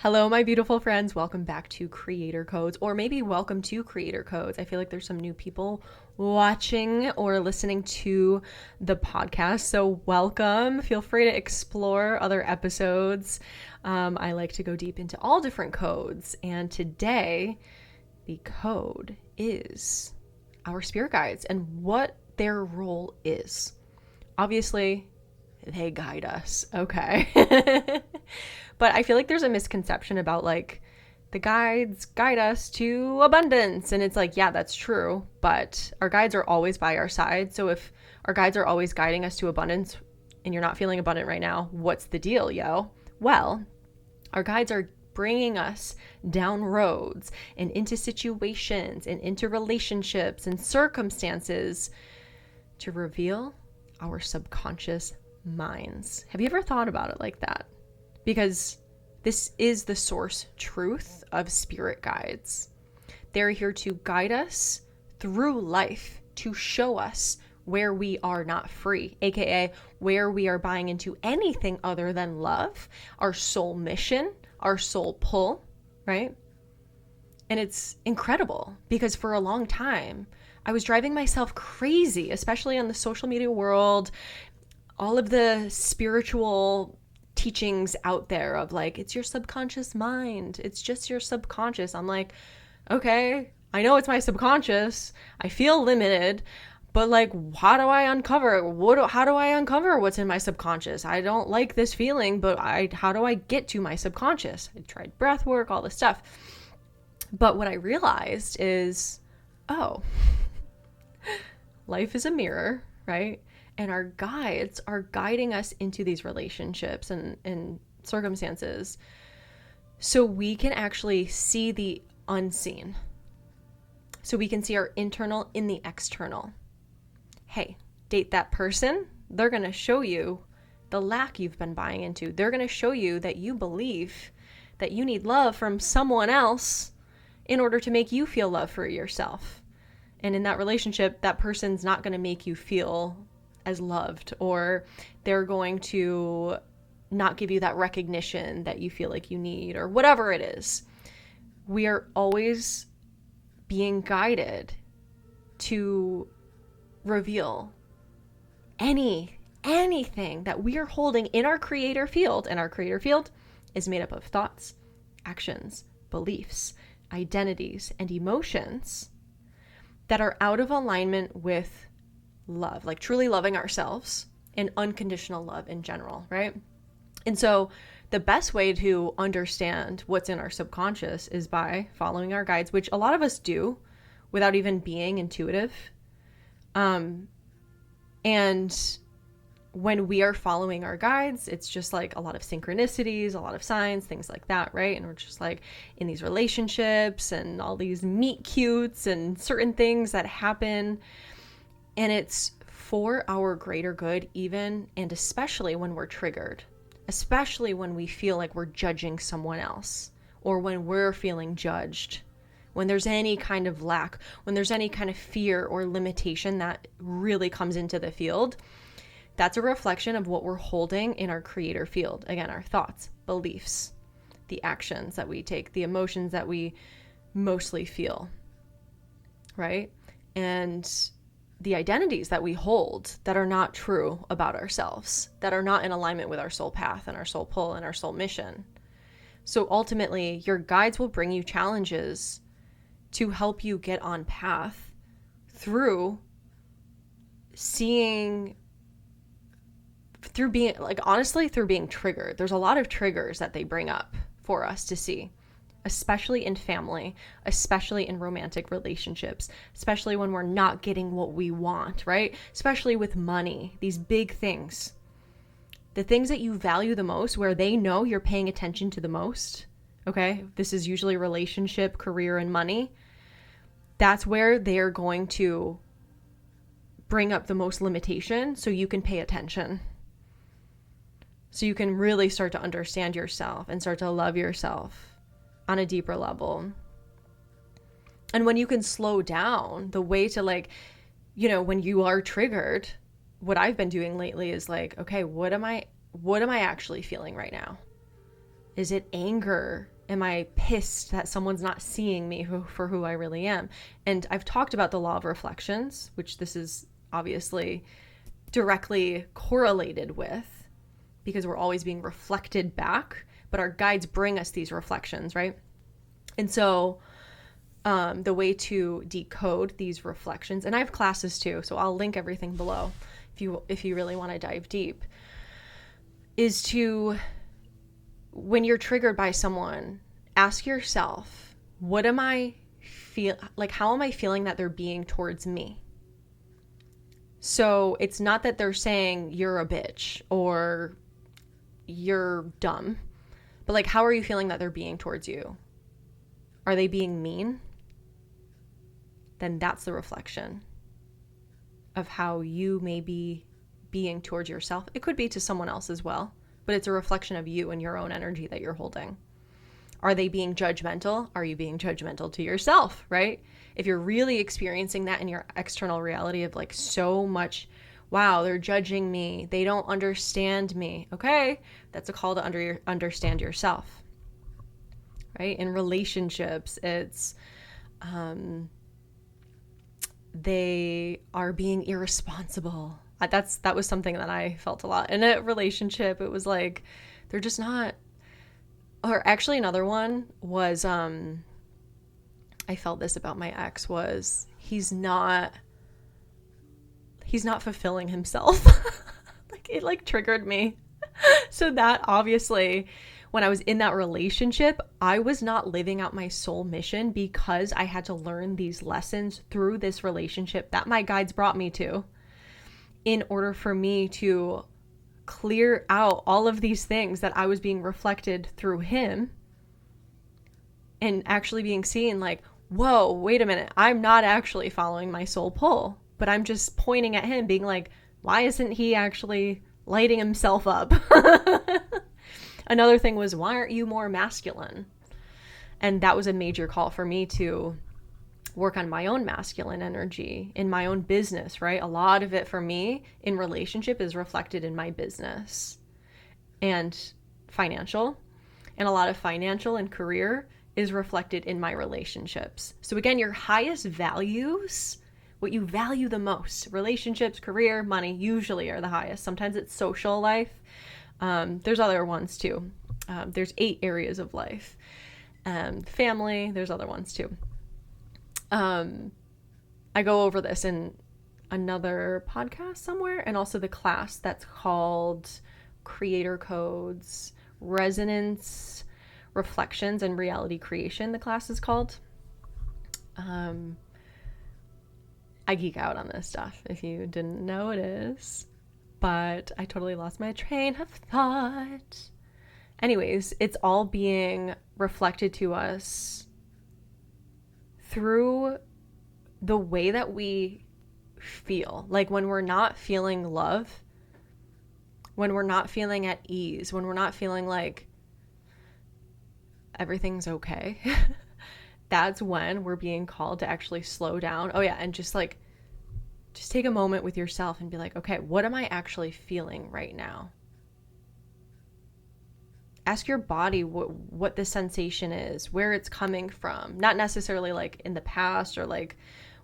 Hello, my beautiful friends. Welcome back to Creator Codes, or maybe welcome to Creator Codes. I feel like there's some new people watching or listening to the podcast. So, welcome. Feel free to explore other episodes. I like to go deep into all different codes. And today, the code is our spirit guides and what their role is. Obviously, they guide us. Okay. But I feel like there's a misconception about like the guides guide us to abundance. And it's like, yeah, that's true. But our guides are always by our side. So if our guides are always guiding us to abundance and you're not feeling abundant right now, what's the deal, yo? Well, our guides are bringing us down roads and into situations and into relationships and circumstances to reveal our subconscious minds. Have you ever thought about it like that? Because this is the source truth of spirit guides. They're here to guide us through life, to show us where we are not free, aka where we are buying into anything other than love, our soul mission, our soul pull, right? And it's incredible because for a long time, I was driving myself crazy, especially on the social media world, all of the spiritual teachings out there of like, it's your subconscious mind. It's just your subconscious. I'm like, okay, I know it's my subconscious. I feel limited, but like, how do I uncover how do I uncover what's in my subconscious? I don't like this feeling, but how do I get to my subconscious? I tried breath work, all this stuff. But what I realized is, oh, life is a mirror, right? And our guides are guiding us into these relationships and circumstances so we can actually see the unseen. So we can see our internal in the external. Hey, date that person. They're going to show you the lack you've been buying into. They're going to show you that you believe that you need love from someone else in order to make you feel love for yourself. And in that relationship, that person's not going to make you feel as loved, or they're going to not give you that recognition that you feel like you need, or whatever it is. We are always being guided to reveal anything that we are holding in our creator field. And our creator field is made up of thoughts, actions, beliefs, identities, and emotions that are out of alignment with love, like truly loving ourselves and unconditional love in general, right? And so the best way to understand what's in our subconscious is by following our guides, which a lot of us do without even being intuitive. And when we are following our guides, it's just like a lot of synchronicities, a lot of signs, things like that, right? And we're just like in these relationships and all these meet cutes and certain things that happen. And it's for our greater good, even and especially when we're triggered, especially when we feel like we're judging someone else, or when we're feeling judged, when there's any kind of lack, when there's any kind of fear or limitation that really comes into the field. That's a reflection of what we're holding in our creator field. Again, our thoughts, beliefs, the actions that we take, the emotions that we mostly feel, right? And the identities that we hold that are not true about ourselves, that are not in alignment with our soul path and our soul pull and our soul mission. So ultimately, your guides will bring you challenges to help you get on path through being triggered. There's a lot of triggers that they bring up for us to see, especially in family, especially in romantic relationships, especially when we're not getting what we want, right? Especially with money, these big things. The things that you value the most, where they know you're paying attention to the most, okay? This is usually relationship, career, and money. That's where they're going to bring up the most limitation so you can pay attention. So you can really start to understand yourself and start to love yourself on a deeper level. And when you can slow down, the way to when you are triggered, what I've been doing lately is like, okay, what am I actually feeling right now? Is it anger? Am I pissed that someone's not seeing me for who I really am? And I've talked about the law of reflections, which this is obviously directly correlated with, because we're always being reflected back, but our guides bring us these reflections, right? And so the way to decode these reflections, and I have classes too, so I'll link everything below if you really want to dive deep, is to, when you're triggered by someone, ask yourself, what am I how am I feeling that they're being towards me? So it's not that they're saying you're a bitch or you're dumb, but like, how are you feeling that they're being towards you? Are they being mean? Then that's the reflection of how you may be being towards yourself. It could be to someone else as well, but it's a reflection of you and your own energy that you're holding. Are they being judgmental? Are you being judgmental to yourself, right? If you're really experiencing that in your external reality of like so much, wow, they're judging me, they don't understand me. Okay, that's a call to understand yourself, right? In relationships, it's they are being irresponsible. That was something that I felt a lot in a relationship. It was like, they're just not. Or actually another one was, I felt this about my ex, was he's not fulfilling himself. It like triggered me. So that obviously, when I was in that relationship, I was not living out my soul mission because I had to learn these lessons through this relationship that my guides brought me to, in order for me to clear out all of these things that I was being reflected through him, and actually being seen like, whoa, wait a minute, I'm not actually following my soul pull, but I'm just pointing at him being like, why isn't he actually lighting himself up? Another thing was, why aren't you more masculine? And that was a major call for me to work on my own masculine energy in my own business, right? A lot of it for me in relationship is reflected in my business and financial, and a lot of financial and career is reflected in my relationships. So again, your highest values, what you value the most, relationships, career, money, usually are the highest. Sometimes it's social life. There's other ones too. There's 8 areas of life. Family, there's other ones too. I go over this in another podcast somewhere, and also the class that's called Creator Codes, Resonance, Reflections, and Reality Creation, the class is called. I geek out on this stuff, if you didn't know it is, but I totally lost my train of thought. Anyways, it's all being reflected to us through the way that we feel. Like when we're not feeling love, when we're not feeling at ease, when we're not feeling like everything's okay, that's when we're being called to actually slow down. Oh yeah, and just take a moment with yourself and be like, okay, what am I actually feeling right now? Ask your body what the sensation is, where it's coming from. Not necessarily like in the past or like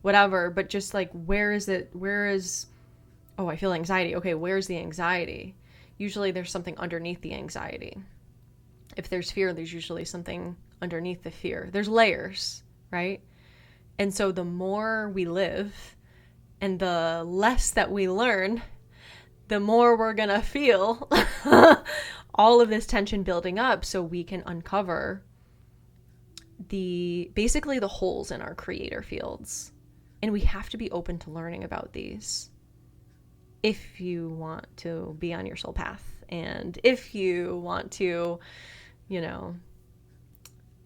whatever, but just like, oh, I feel anxiety. Okay, where's the anxiety? Usually there's something underneath the anxiety. If there's fear, there's usually something underneath the fear. There's layers, right? And so the more we live and the less that we learn, the more we're gonna feel all of this tension building up, so we can uncover basically the holes in our creator fields. And we have to be open to learning about these if you want to be on your soul path, and if you want to,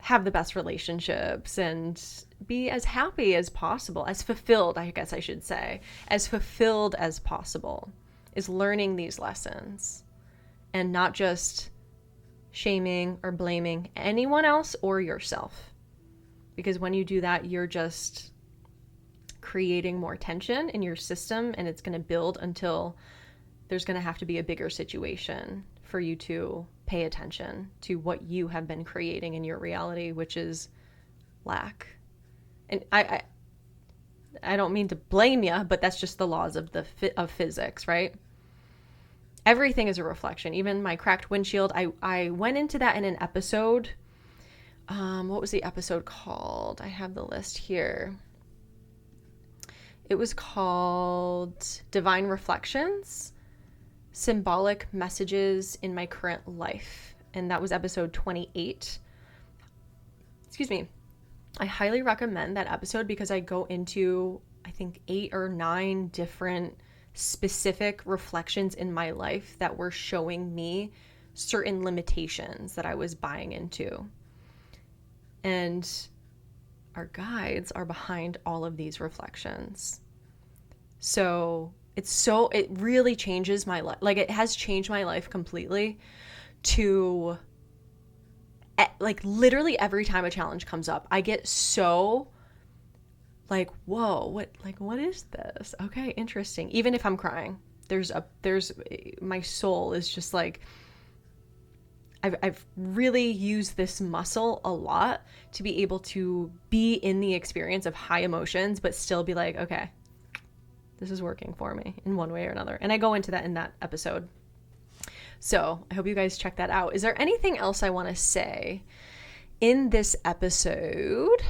have the best relationships and be as happy as possible, as fulfilled, I guess I should say, as fulfilled as possible, is learning these lessons and not just shaming or blaming anyone else or yourself. Because when you do that, you're just creating more tension in your system, and it's going to build until there's going to have to be a bigger situation for you to pay attention to what you have been creating in your reality, which is lack. And I don't mean to blame you, but that's just the laws of of physics, right? Everything is a reflection. Even my cracked windshield. I went into that in an episode. What was the episode called? I have the list here. It was called Divine Reflections, Symbolic Messages in My Current Life. And that was episode 28. Excuse me. I highly recommend that episode because I go into, I think, 8 or 9 different specific reflections in my life that were showing me certain limitations that I was buying into. And our guides are behind all of these reflections. So it really changes my life. Like, it has changed my life completely to, like, literally every time a challenge comes up, I get so like, whoa, what is this? Okay, interesting. Even if I'm crying, there's my soul is just like, I've really used this muscle a lot to be able to be in the experience of high emotions, but still be like, okay, this is working for me in one way or another. And I go into that in that episode. So I hope you guys check that out. Is there anything else I want to say in this episode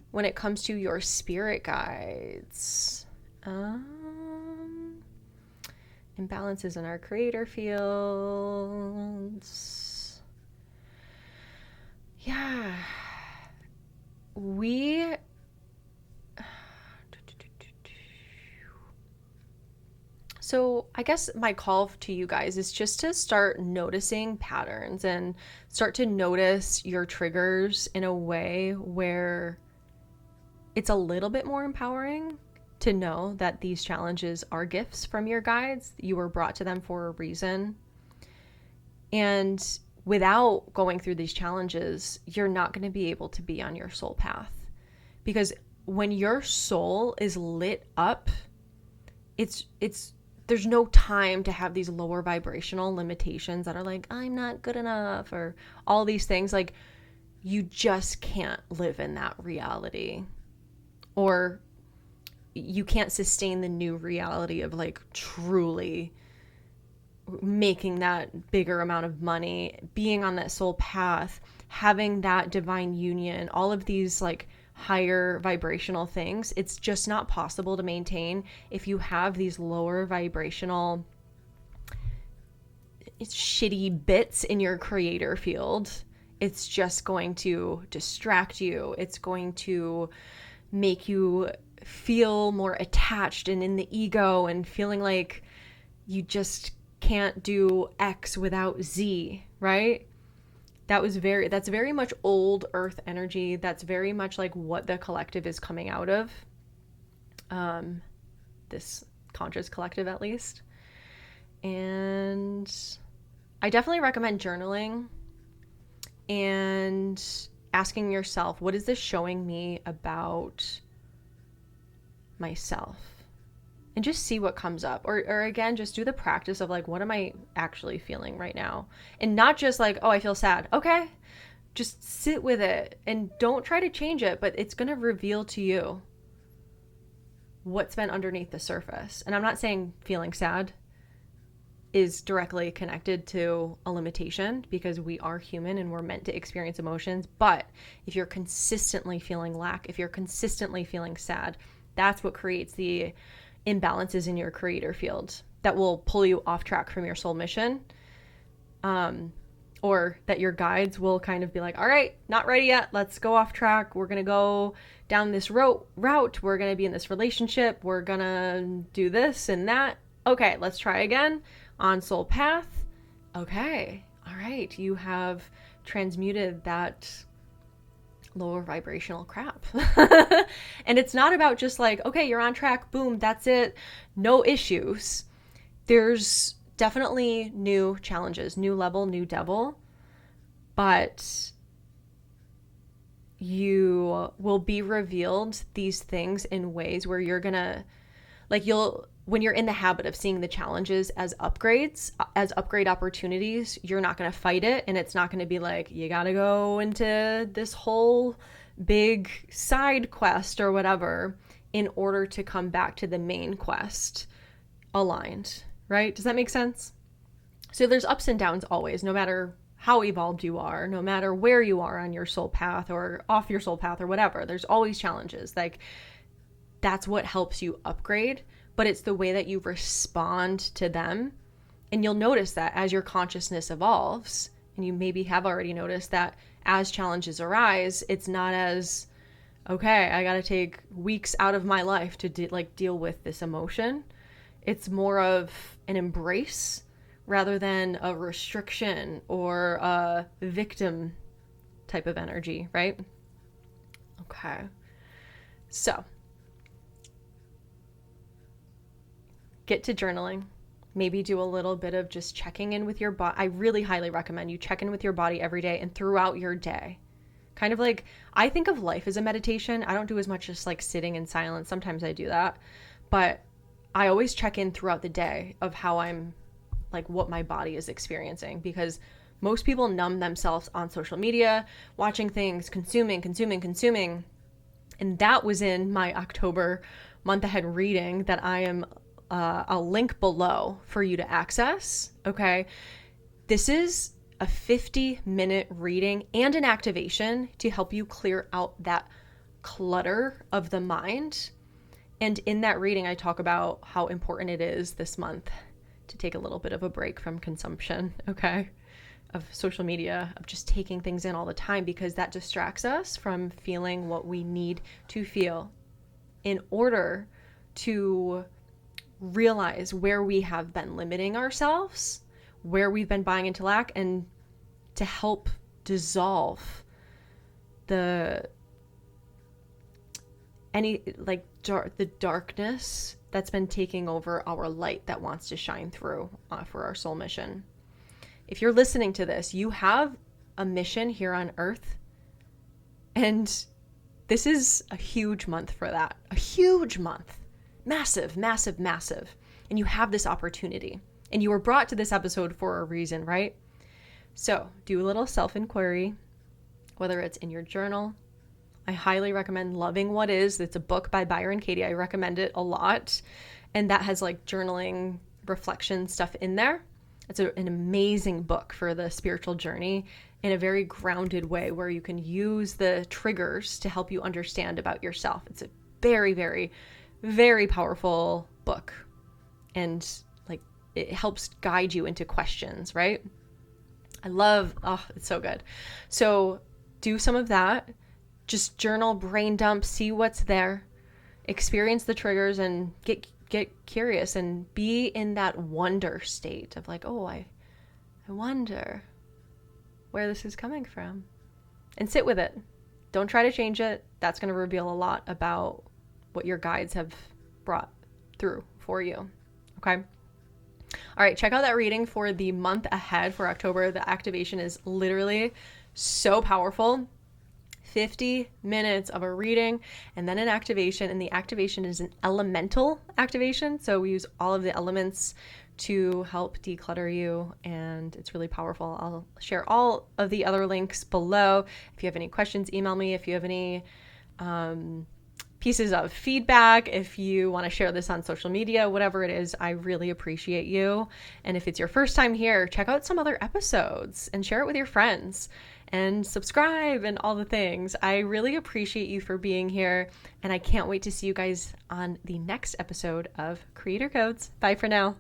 when it comes to your spirit guides? Imbalances in our creator fields. Yeah. So I guess my call to you guys is just to start noticing patterns and start to notice your triggers in a way where it's a little bit more empowering to know that these challenges are gifts from your guides. You were brought to them for a reason. And without going through these challenges, you're not going to be able to be on your soul path. Because when your soul is lit up, there's no time to have these lower vibrational limitations that are like, I'm not good enough, or all these things. Like, you just can't live in that reality, or you can't sustain the new reality of like truly making that bigger amount of money, being on that soul path, having that divine union, all of these like higher vibrational things. It's just not possible to maintain if you have these lower vibrational shitty bits in your creator field. It's just going to distract you. It's going to make you feel more attached and in the ego and feeling like you just can't do X without Z, right? That's very much old earth energy. That's very much like what the collective is coming out of. This conscious collective, at least. And I definitely recommend journaling and asking yourself, what is this showing me about myself? And just see what comes up. Or again, just do the practice of like, what am I actually feeling right now? And not just like, oh, I feel sad. Okay. Just sit with it and don't try to change it, but it's going to reveal to you what's been underneath the surface. And I'm not saying feeling sad is directly connected to a limitation, because we are human and we're meant to experience emotions. But if you're consistently feeling lack, if you're consistently feeling sad, that's what creates the imbalances in your creator field that will pull you off track from your soul mission, or that your guides will kind of be like, all right, not ready yet, let's go off track, we're gonna go down this route, we're gonna be in this relationship, we're gonna do this and that, okay, let's try again on soul path. Okay, all right, you have transmuted that lower vibrational crap. And it's not about just like, okay, you're on track, boom, that's it, no issues. There's definitely new challenges, new level, new devil, but you will be revealed these things in ways where you're gonna, like, when you're in the habit of seeing the challenges as upgrades, as upgrade opportunities, you're not going to fight it. And it's not going to be like, you got to go into this whole big side quest or whatever in order to come back to the main quest aligned, right? Does that make sense? So there's ups and downs always, no matter how evolved you are, no matter where you are on your soul path or off your soul path or whatever. There's always challenges. Like, that's what helps you upgrade, but it's the way that you respond to them. And you'll notice that as your consciousness evolves, and you maybe have already noticed that as challenges arise, it's not as, okay, I got to take weeks out of my life to deal with this emotion. It's more of an embrace rather than a restriction or a victim type of energy, right? Okay. So get to journaling. Maybe do a little bit of just checking in with your body. I really highly recommend you check in with your body every day and throughout your day. Kind of like, I think of life as a meditation. I don't do as much just like sitting in silence. Sometimes I do that, but I always check in throughout the day of how I'm, like, what my body is experiencing, because most people numb themselves on social media, watching things, consuming. And that was in my October month ahead reading that I am, I'll link below for you to access. Okay. This is a 50-minute reading and an activation to help you clear out that clutter of the mind. And in that reading, I talk about how important it is this month to take a little bit of a break from consumption, okay, of social media, of just taking things in all the time, because that distracts us from feeling what we need to feel in order to realize where we have been limiting ourselves, where we've been buying into lack, and to help dissolve the darkness that's been taking over our light that wants to shine through for our soul mission. If you're listening to this, you have a mission here on earth, and this is a huge month for that. A huge month. Massive, massive, massive. And you have this opportunity. And you were brought to this episode for a reason, right? So do a little self-inquiry, whether it's in your journal. I highly recommend Loving What Is. It's a book by Byron Katie. I recommend it a lot. And that has like journaling, reflection stuff in there. It's an amazing book for the spiritual journey in a very grounded way where you can use the triggers to help you understand about yourself. It's a very, very, very powerful book. And like, it helps guide you into questions, right? It's so good. So do some of that. Just journal, brain dump, see what's there, experience the triggers, and get curious and be in that wonder state of like, oh, I wonder where this is coming from, and sit with it. Don't try to change it. That's going to reveal a lot about what your guides have brought through for you. Okay. All right. Check out that reading for the month ahead for October. The activation is literally so powerful. 50 minutes of a reading and then an activation. And the activation is an elemental activation. So we use all of the elements to help declutter you, and it's really powerful. I'll share all of the other links below. If you have any questions, email me. If you have any pieces of feedback, if you want to share this on social media, whatever it is, I really appreciate you. And if it's your first time here, check out some other episodes and share it with your friends. And subscribe and all the things. I really appreciate you for being here. And I can't wait to see you guys on the next episode of Creator Codes. Bye for now.